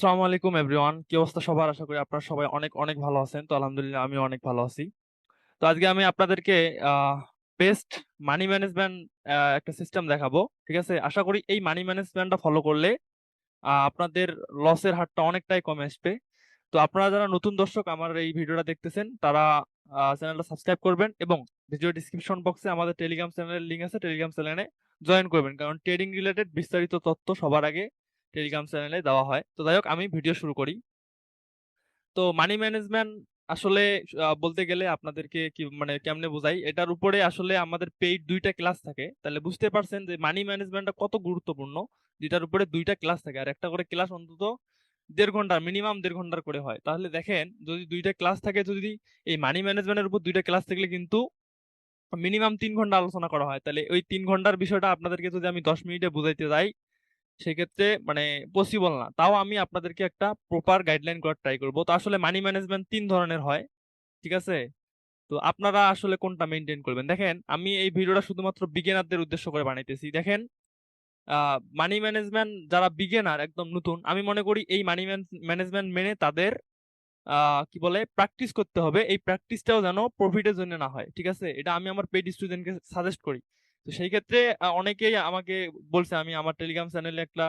আসসালামু আলাইকুম এভরিওয়ান, কি অবস্থা সবার? আশা করি আপনারা সবাই অনেক অনেক ভালো আছেন। তো আলহামদুলিল্লাহ আমিও অনেক ভালো আছি। তো আজকে আমি আপনাদেরকে বেস্ট মানি ম্যানেজমেন্ট একটা সিস্টেম দেখাবো। ঠিক আছে? আশা করি এই মানি ম্যানেজমেন্টটা ফলো করলে আপনাদের লসের হারটা অনেকটাই কমে আসবে। তো আপনারা যারা নতুন দর্শক আমার এই ভিডিওটা দেখতেছেন তারা চ্যানেলটা সাবস্ক্রাইব করবেন এবং ভিডিও ডিসক্রিপশন বক্সে আমাদের টেলিগ্রাম চ্যানেলের লিংক আছে, টেলিগ্রাম চ্যানেলে জয়েন করবেন, কারণ ট্রেডিং রিলেটেড বিস্তারিত তথ্য সবার আগে টেলিগ্রাম চ্যানেলে দেওয়া হয়। তো যাই হোক, আমি ভিডিও শুরু করি। তো মানি ম্যানেজমেন্ট আসলে বলতে গেলে আপনাদেরকে কি মানে কেমনে বোঝাই, এটার উপরে আসলে আমাদের পেইড দুইটা ক্লাস থাকে। তাহলে বুঝতে পারছেন যে মানি ম্যানেজমেন্টটা কত গুরুত্বপূর্ণ। যেটার উপরে দুইটা ক্লাস থাকে আর একটা করে ক্লাস অন্তত 1.5 ঘন্টা, মিনিমাম 1.5 ঘন্টার করে হয়। তাহলে দেখেন, যদি দুইটা ক্লাস থাকে, যদি এই মানি ম্যানেজমেন্টের উপর দুইটা ক্লাস থাকলে কিন্তু মিনিমাম 3 ঘন্টা আলোচনা করা হয়। তাহলে ওই 3 ঘন্টার বিষয়টা আপনাদেরকে যদি আমি 10 মিনিটে বুঝাইতে যাই, সেক্ষেত্রে মানে পসিবল না। তাও আমি আপনাদেরকে একটা প্রপার গাইডলাইন করার ট্রাই করব। তো আসলে মানি ম্যানেজমেন্ট 3 ধরনের হয়। ঠিক আছে? তো আপনারা আসলে কোনটা মেনটেন করবেন? দেখেন, আমি এই ভিডিওটা শুধুমাত্র বিগিনারদের উদ্দেশ্য করে বানাইতেছি। দেখেন, মানি ম্যানেজমেন্ট যারা বিগিনার, একদম নতুন, আমি মনে করি এই মানি ম্যানেজমেন্ট মেনে তাদের কি বলে প্র্যাকটিস করতে হবে। এই প্র্যাকটিসটাও যেন প্রফিটের জন্য না হয়। ঠিক আছে? এটা আমি আমার পেইড স্টুডেন্টকে সাজেস্ট করি। তো সেই ক্ষেত্রে অনেকেই আমাকে বলছে, আমি আমার টেলিগ্রাম চ্যানেলে একটা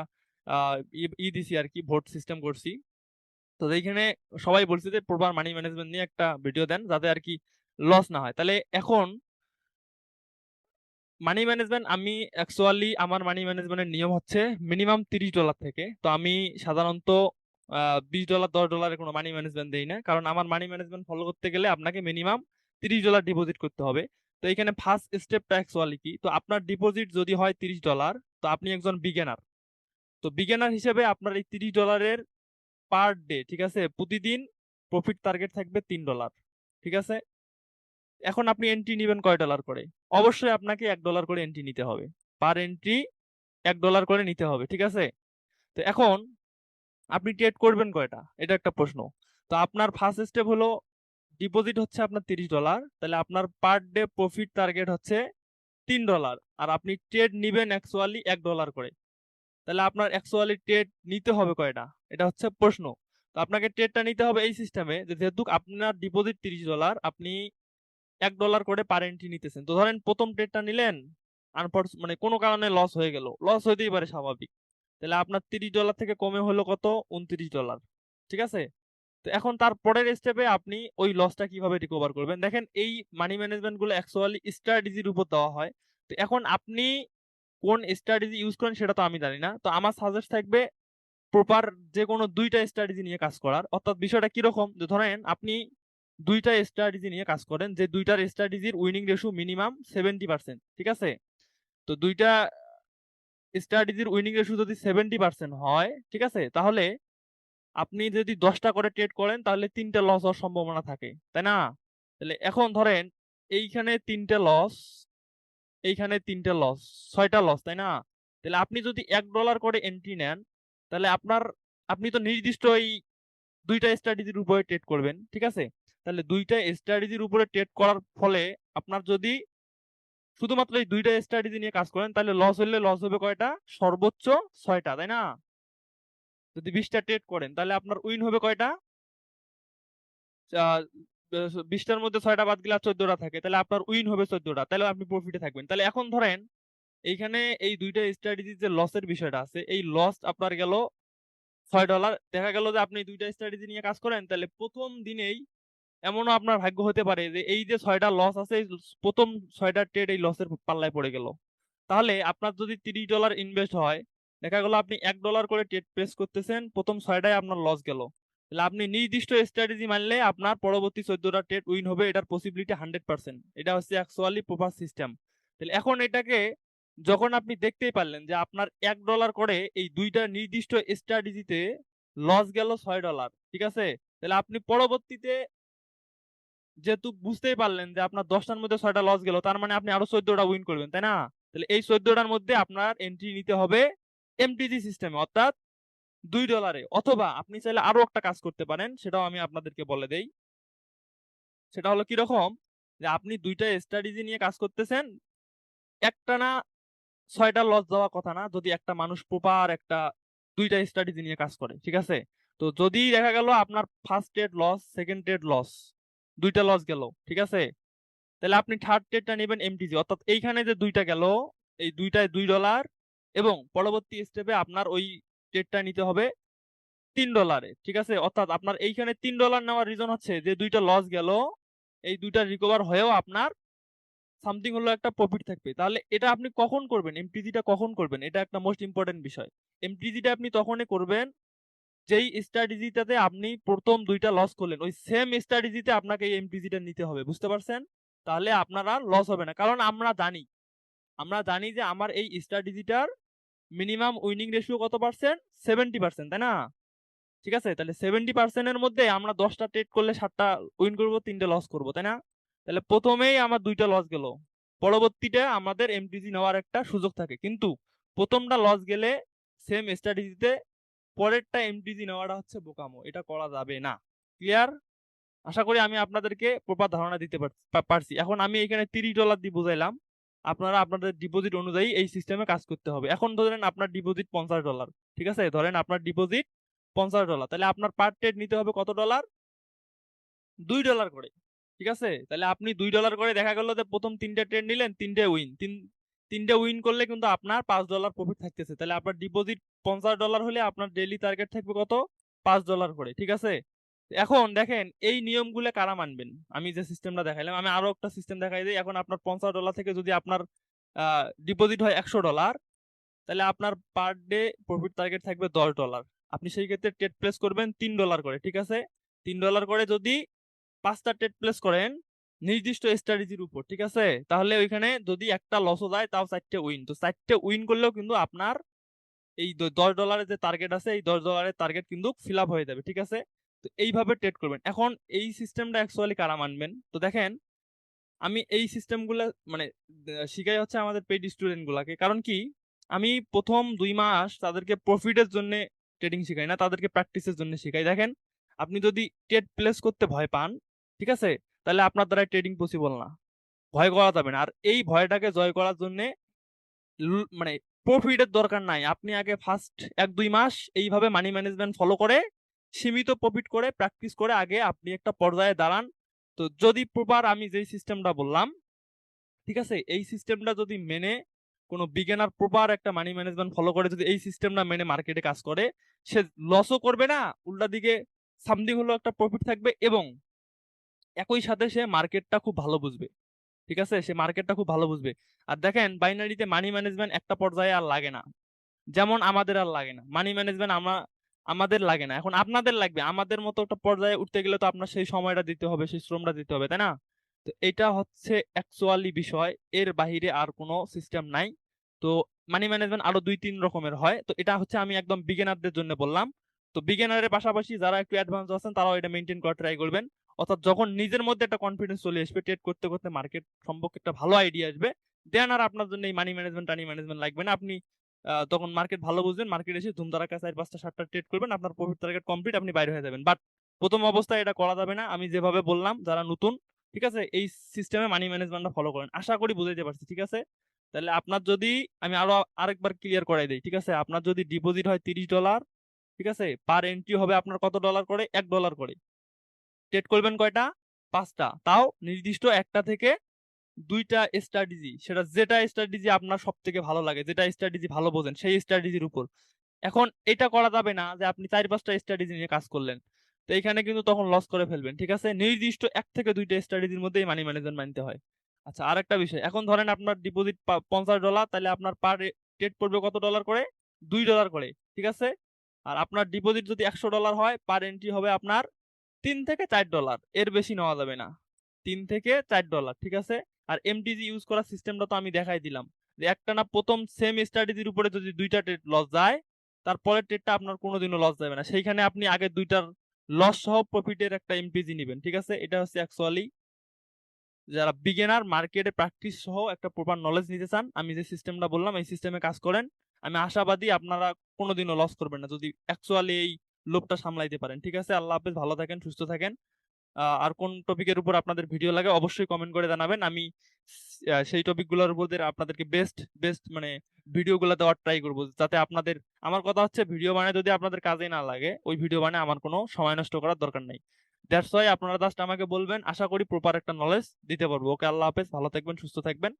দিছি আর কি, ভোট সিস্টেম করছি। তো এইখানে সবাই বলছে যে প্রপার মানি ম্যানেজমেন্ট নিয়ে একটা ভিডিও দেন, যাতে আর কি লস না হয়। তাহলে এখন মানি ম্যানেজমেন্ট, আমি অ্যাকচুয়ালি আমার মানি ম্যানেজমেন্টের নিয়ম হচ্ছে মিনিমাম $30 থেকে। তো আমি সাধারণত $20 $10 কোনো মানি ম্যানেজমেন্ট দেই না, কারণ আমার মানি ম্যানেজমেন্ট ফলো করতে গেলে আপনাকে মিনিমাম $30 ডিপোজিট করতে হবে। তো এখানে ফার্স্ট স্টেপটা অ্যাকচুয়ালি কি, তো আপনার ডিপোজিট যদি হয় $30, তো আপনি একজন বিগিনার। তো বিগিনার হিসেবে আপনার এই $30 পার ডে, ঠিক আছে, প্রতিদিন প্রফিট টার্গেট থাকবে $3। ঠিক আছে? এখন আপনি এন্ট্রি নিবেন কয় ডলার করে? অবশ্যই আপনাকে $1 করে এন্ট্রি নিতে হবে। পার এন্ট্রি $1 করে নিতে হবে। ঠিক আছে? তো এখন আপনি ট্রেড করবেন কয়টা, এটা একটা প্রশ্ন। তো আপনার ফার্স্ট স্টেপ হলো, ডিপোজিট হচ্ছে আপনার $30, তাহলে আপনার পার ডে প্রফিট টার্গেট হচ্ছে $3। আর আপনি ট্রেড নিবেন অ্যাকচুয়ালি $1 করে। তাহলে আপনার অ্যাকচুয়ালি ট্রেড নিতে হবে কয়টা, এটা হচ্ছে প্রশ্ন। তো আপনাকে ট্রেডটা নিতে হবে এই সিস্টেমে যে, যেহেতু আপনার ডিপোজিট $30, আপনি $1 করে পার এন্ট্রি নিতেছেন। তো ধরেন প্রথম ট্রেডটা নিলেন, মানে কোনো কারণে লস হয়ে গেল, লস হইতেই পারে, স্বাভাবিক। তাহলে আপনার $30 থেকে কমে হলো কত? $29। ঠিক আছে? তো এখন তার পরের স্টেপে আপনি ওই লসটা কিভাবে রিকভার করবেন। দেখেন, এই মানি ম্যানেজমেন্ট গুলো অ্যাকচুয়ালি স্ট্র্যাটেজির উপর দেওয়া হয়। তো এখন আপনি কোন স্ট্র্যাটেজি ইউজ করেন সেটা তো আমি জানি না। তো আমার সাজেস্ট থাকবে প্রপার যে কোনো দুইটা স্ট্র্যাটেজি নিয়ে কাজ করার। অর্থাৎ বিষয়টা কিরকম, যে ধরেন আপনি দুইটা স্ট্র্যাটেজি নিয়ে কাজ করেন, যে দুইটার স্ট্র্যাটেজির উইনিং রেশিও মিনিমাম 70%। ঠিক আছে? তো দুইটা স্ট্র্যাটেজির উইনিং রেশিও যদি 70% হয়, ঠিক আছে, তাহলে আপনি যদি 10টা করে ট্রেড করেন তাহলে 3টে লস হওয়ার সম্ভাবনা থাকে, তাই না? তাহলে এখন ধরেন এইখানে 3টে লস, এইখানে 3টে লস, 6টা লস, তাই না? তাহলে আপনি যদি $1 করে এন্ট্রি নেন, তাহলে আপনি তো নির্দিষ্ট এই দুইটা স্ট্র্যাটেজির উপরে ট্রেড করবেন। ঠিক আছে? তাহলে দুইটা স্ট্র্যাটেজির উপরে ট্রেড করার ফলে আপনার যদি শুধুমাত্র এই দুইটা স্ট্র্যাটেজি নিয়ে কাজ করেন, তাহলে লস হলে লস হবে কয়টা? সর্বোচ্চ 6টা, তাই না? যদি 20টা ট্রেড করেন তাহলে আপনার উইন হবে কয়টা? 20টার মধ্যে 6টা বাদ গেলে 14টা থাকে, তাহলে আপনার উইন হবে 14টা, তাহলে আপনি প্রফিটে থাকবেন। তাহলে এখন ধরেন এইখানে এই দুইটা স্ট্র্যাটেজির যে লসের বিষয়টা আছে, এই লস আপনার গেল $6। দেখা গেল যে আপনি দুইটা স্ট্র্যাটেজি নিয়ে কাজ করেন, তাহলে প্রথম দিনেই এমনও আপনার ভাগ্য হতে পারে যে এই যে 6টা লস আছে, এই প্রথম 6টা ট্রেড এই লসের পাল্লায় পড়ে গেল। তাহলে আপনার যদি $30 ইনভেস্ট হয়, দেখা গেল আপনি $1 করে ট্রেড প্লেস করতেছেন, প্রথম 6টায় আপনার লস গেল। তাহলে আপনি নির্দিষ্ট স্ট্র্যাটেজি মানলে আপনার পরবর্তী 14টা ট্রেড উইন হবে, এটার পসিবিলিটি 100%। এটা হচ্ছে অ্যাকচুয়ালি প্রপার সিস্টেম। তাহলে এখন এটাকে যখন আপনি দেখতেই পারলেন যে আপনার $1 করে এই দুইটা নির্দিষ্ট স্ট্র্যাটেজিতে লস গেল $6, ঠিক আছে, তাহলে আপনি পরবর্তীতে যেহেতু বুঝতেই পারলেন যে আপনার 10টার মধ্যে 6টা লস গেল, তার মানে আপনি আরো 14টা উইন করবেন, তাই না? তাহলে এই 14টার মধ্যে আপনার এন্ট্রি নিতে হবে এমটিজি সিস্টেমে, অর্থাৎ $2। অথবা আপনি চাইলে আরো একটা কাজ করতে পারেন, সেটাও আমি আপনাদেরকে বলে দেই। সেটা হলো কিরকম, যে আপনি দুইটা স্ট্র্যাটেজি নিয়ে কাজ করতেছেন, একটানা 6টা লস যাওয়ার কথা না, যদি একটা মানুষ প্রপার একটা দুইটা স্ট্র্যাটেজি নিয়ে কাজ করে। ঠিক আছে? তো যদি দেখা গেল আপনার first trade loss, second trade loss, দুইটা লস গেল, ঠিক আছে, তাহলে আপনি থার্ড ট্রেডটা নেবেন এমটিজি, অর্থাৎ এইখানে যে দুইটা গেল, এই দুইটায় $2, এবং পরবর্তী স্টেপে আপনার ওই ট্রেডটা নিতে হবে $3, ঠিক আছে। অর্থাৎ আপনার এইখানে $3 নেওয়ার রিজন হচ্ছে যে দুইটা লস গেল, এই দুইটা রিকভার হয়েও আপনার সামথিং হলো একটা প্রফিট থাকবে। তাহলে এটা আপনি কখন করবেন, এমটিজিটা কখন করবেন, এটা একটা মোস্ট ইম্পর্টেন্ট বিষয়। এমটিজিটা আপনি তখনই করবেন যেই স্ট্র্যাটেজিটাতে আপনি প্রথম দুইটা লস করলেন, ওই সেম স্ট্র্যাটেজিতে আপনাকে এই এমটিজিটা নিতে হবে, বুঝতে পারছেন? তাহলে আপনার আর লস হবে না, কারণ আমরা জানি যে আমার এই স্ট্র্যাটেজিটার মিনিমাম উইনিং রেশিও কত পার্সেন্ট, 70%, তাই না? ঠিক আছে, তাহলে 70%-এর মধ্যে আমরা 10টা ট্রেড করলে 7টা উইন করবো, 3টে লস করবো, তাই না? তাহলে প্রথমেই আমার 2টা লস গেল, পরবর্তীতে আমাদের এমটিজি নেওয়ার একটা সুযোগ থাকে, কিন্তু প্রথমটা লস গেলে সেম স্ট্র্যাটেজিতে পরেরটা এমটিজি নেওয়াটা হচ্ছে বোকামো, এটা করা যাবে না। ক্লিয়ার? আশা করি আমি আপনাদেরকে প্রপার ধারণা দিতে পারছি। এখন আমি এখানে $30 দিয়ে বুঝাইলাম, আপনারা আপনাদের ডিপোজিট অনুযায়ী এই সিস্টেমে কাজ করতে হবে। এখন ধরেন আপনার ডিপোজিট $50, ঠিক আছে, ধরেন আপনার ডিপোজিট $50, তাহলে আপনার পার ট্রেড নিতে হবে কত ডলার, $2 করে, ঠিক আছে। তাহলে আপনি $2 করে, দেখা গেল যে প্রথম 3টে ট্রেড নিলেন, 3টে উইন, তিনটে উইন করলে কিন্তু আপনার $5 প্রফিট থাকতেছে। তাহলে আপনার ডিপোজিট $50 হলে আপনার ডেইলি টার্গেট থাকবে কত, $5 করে, ঠিক আছে। এখন দেখেন এই নিয়মগুলো কারা মানবেন, আমি যে সিস্টেমটা দেখাইলাম, আমি আরো একটা সিস্টেম দেখাই দিই। এখন আপনার $50 থেকে যদি আপনার ডিপোজিট হয় $100, তাহলে আপনার পার ডে প্রফিট টার্গেট থাকবে $10। আপনি সেই ক্ষেত্রে ট্রেড প্লেস করবেন $3 করে, ঠিক আছে। $3 করে যদি 5টা ট্রেড প্লেস করেন নির্দিষ্ট স্ট্র্যাটেজির উপর, ঠিক আছে, তাহলে ওইখানে যদি একটা লসও যায় তাও 4টে উইন, তো 4টে উইন করলেও কিন্তু আপনার এই $10 যে টার্গেট আছে, এই $10 টার্গেট কিন্তু ফিল আপ হয়ে যাবে, ঠিক আছে। তো এইভাবে ট্রেড করবেন। এখন এই সিস্টেমটা অ্যাকচুয়ালি কারা মানবেন, তো দেখেন আমি এই সিস্টেমগুলো মানে শিখাই হচ্ছে আমাদের পেইড স্টুডেন্ট গুলাকে। কারণ কি, আমি প্রথম 2 মাস তাদেরকে প্রফিটের জন্য ট্রেডিং শিখাই না, তাদেরকে প্র্যাকটিসের জন্য শিখাই। দেখেন আপনি যদি ট্রেড প্লেস করতে ভয় পান, ঠিক আছে, তাহলে আপনার দ্বারা ট্রেডিং পসিবল না, ভয় করা যাবে না। আর এই ভয়টাকে জয় করার জন্য মানে প্রফিটের দরকার নাই, আপনি আগে ফার্স্ট 1-2 মাস এইভাবে মানি ম্যানেজমেন্ট ফলো করে সীমিত প্রফিট করে প্র্যাকটিস করে আগে আপনি একটা পর্যায়ে দাঁড়ান। তো যদি প্রপার আমি যেই সিস্টেমটা বললাম, ঠিক আছে, এই সিস্টেমটা যদি মেনে কোনো বিগিনার প্রপার একটা মানি ম্যানেজমেন্ট ফলো করে যদি এই সিস্টেমটা মেনে মার্কেটে কাজ করে, সে লসও করবে না, উল্টা দিকে সামথিং হলো একটা প্রফিট থাকবে, এবং একই সাথে সে মার্কেটটা খুব ভালো বুঝবে, ঠিক আছে, সে মার্কেটটা খুব ভালো বুঝবে। আর দেখেন বাইনারিতে মানি ম্যানেজমেন্ট একটা পর্যায়ে আর লাগে না, যেমন আমাদের আর লাগে না মানি ম্যানেজমেন্ট, আমাদের লাগে না, এখন আপনাদের লাগবে। আমাদের মতো একটা পর্যায়ে উঠতে গেলে তো আপনার সেই সময়টা দিতে হবে, সেই শ্রমটা দিতে হবে, তাই না? তো এটা হচ্ছে অ্যাকচুয়ালি বিষয়, এর বাহিরে আর কোনো সিস্টেম নাই। তো মানি ম্যানেজমেন্ট আরো 2-3 রকমের হয়, তো এটা হচ্ছে আমি একদম বিগিনারদের জন্য বললাম। তো বিগিনারের পাশাপাশি যারা একটু অ্যাডভান্স আছেন তারাও এটা মেনটেন করার ট্রাই করবেন। অর্থাৎ যখন নিজের মধ্যে একটা কনফিডেন্স চলে আসবে, ট্রেড করতে করতে মার্কেট সম্পর্কে একটা ভালো আইডিয়া আসবে, দেন আর আপনার জন্য এই মানি ম্যানেজমেন্ট টানি ম্যানেজমেন্ট লাগবে না। আপনি তখন মার্কেট ভালো বুঝবেন, মার্কেট এসে ধুমধারাক্কা 4-5টা 7টা ট্রেড করবেন, আপনার প্রফিট টার্গেট কমপ্লিট, আপনি বাইরে হয়ে যাবেন। বাট প্রথম অবস্থায় এটা করা যাবে না, আমি যেভাবে বললাম, যারা নতুন, ঠিক আছে, এই সিস্টেমে মানি ম্যানেজমেন্টটা ফলো করেন, আশা করি বুঝাইতে পারছি, ঠিক আছে। তাহলে আপনার যদি, আমি আরো আরেকবার ক্লিয়ার করাই দিই, ঠিক আছে, আপনার যদি ডিপোজিট হয় $30, ঠিক আছে, পার এন্ট্রি হবে আপনার কত ডলার করে, $1 করে। ট্রেড করবেন কয়টা, 5টা, তাও নির্দিষ্ট একটা থেকে 2টা স্ট্র্যাটেজি, সেটা যেটা স্ট্র্যাটেজি আপনার সব থেকে ভালো লাগে, যেটা স্ট্র্যাটেজি ভালো বোঝেন সেই স্ট্র্যাটেজির উপর। এখন এটা করা যাবে না যে আপনি 4-5টা স্ট্র্যাটেজি নিয়ে কাজ করলেন, তো এখানে কিন্তু তখন লস করে ফেলবেন, ঠিক আছে। নির্দিষ্ট 1 থেকে 2টা স্ট্র্যাটেজির মধ্যেই মানি ম্যানেজমেন্ট মানতে হয়। আচ্ছা, আরেকটা বিষয়, এখন ধরেন আপনার ডিপোজিট $50, তাহলে আপনার পার ট্রেড পড়বে কত ডলার করে, $2 করে, ঠিক আছে। আর আপনার ডিপোজিট যদি $100 হয়, পার এন্ট্রি হবে আপনার $3 থেকে $4, এর বেশি নেওয়া যাবে না, $3 থেকে $4, ঠিক আছে। আর এমটিজি ইউজ করার সিস্টেমটা তো আমি দেখাই দিলাম, যে একটা না প্রথম সেম স্ট্র্যাটেজির উপরে যদি 2টা ট্রেড লস যায়, তারপরের ট্রেডটা আপনার কোনোদিনও লস যাবে না, সেইখানে আপনি আগে 2টার লস সহ প্রফিটের একটা এমটিজি নেবেন, ঠিক আছে। এটা হচ্ছে অ্যাকচুয়ালি যারা বিগিনার মার্কেটে প্র্যাকটিস সহ একটা প্রপার নলেজ নিতে চান, আমি যে সিস্টেমটা বললাম এই সিস্টেমে কাজ করেন, আমি আশাবাদী আপনারা কোনোদিনও লস করবেন না, যদি অ্যাকচুয়ালি এই লোভটা সামলাইতে পারেন, ঠিক আছে। আল্লাহ হাফেজ, ভালো থাকেন, সুস্থ থাকেন। আর কোন টপিকের উপর আপনাদের ভিডিও লাগে অবশ্যই কমেন্ট করে জানাবেন, আমি সেই টপিকগুলোর উপর দিয়ে আপনাদেরকে বেস্ট বেস্ট মানে ভিডিওগুলো দেওয়ার ট্রাই করবো, যাতে আপনাদের আমার কথা হচ্ছে ভিডিও বানায় যদি আপনাদের কাজে না লাগে, ওই ভিডিও বানায় আমার কোনো সময় নষ্ট করার দরকার নাই। দ্যাটস ওয়াই আপনারা জাস্ট আমাকে বলবেন, আশা করি প্রপার একটা নলেজ দিতে পারবো। ওকে, আল্লাহ হাফেজ, ভালো থাকবেন, সুস্থ থাকবেন।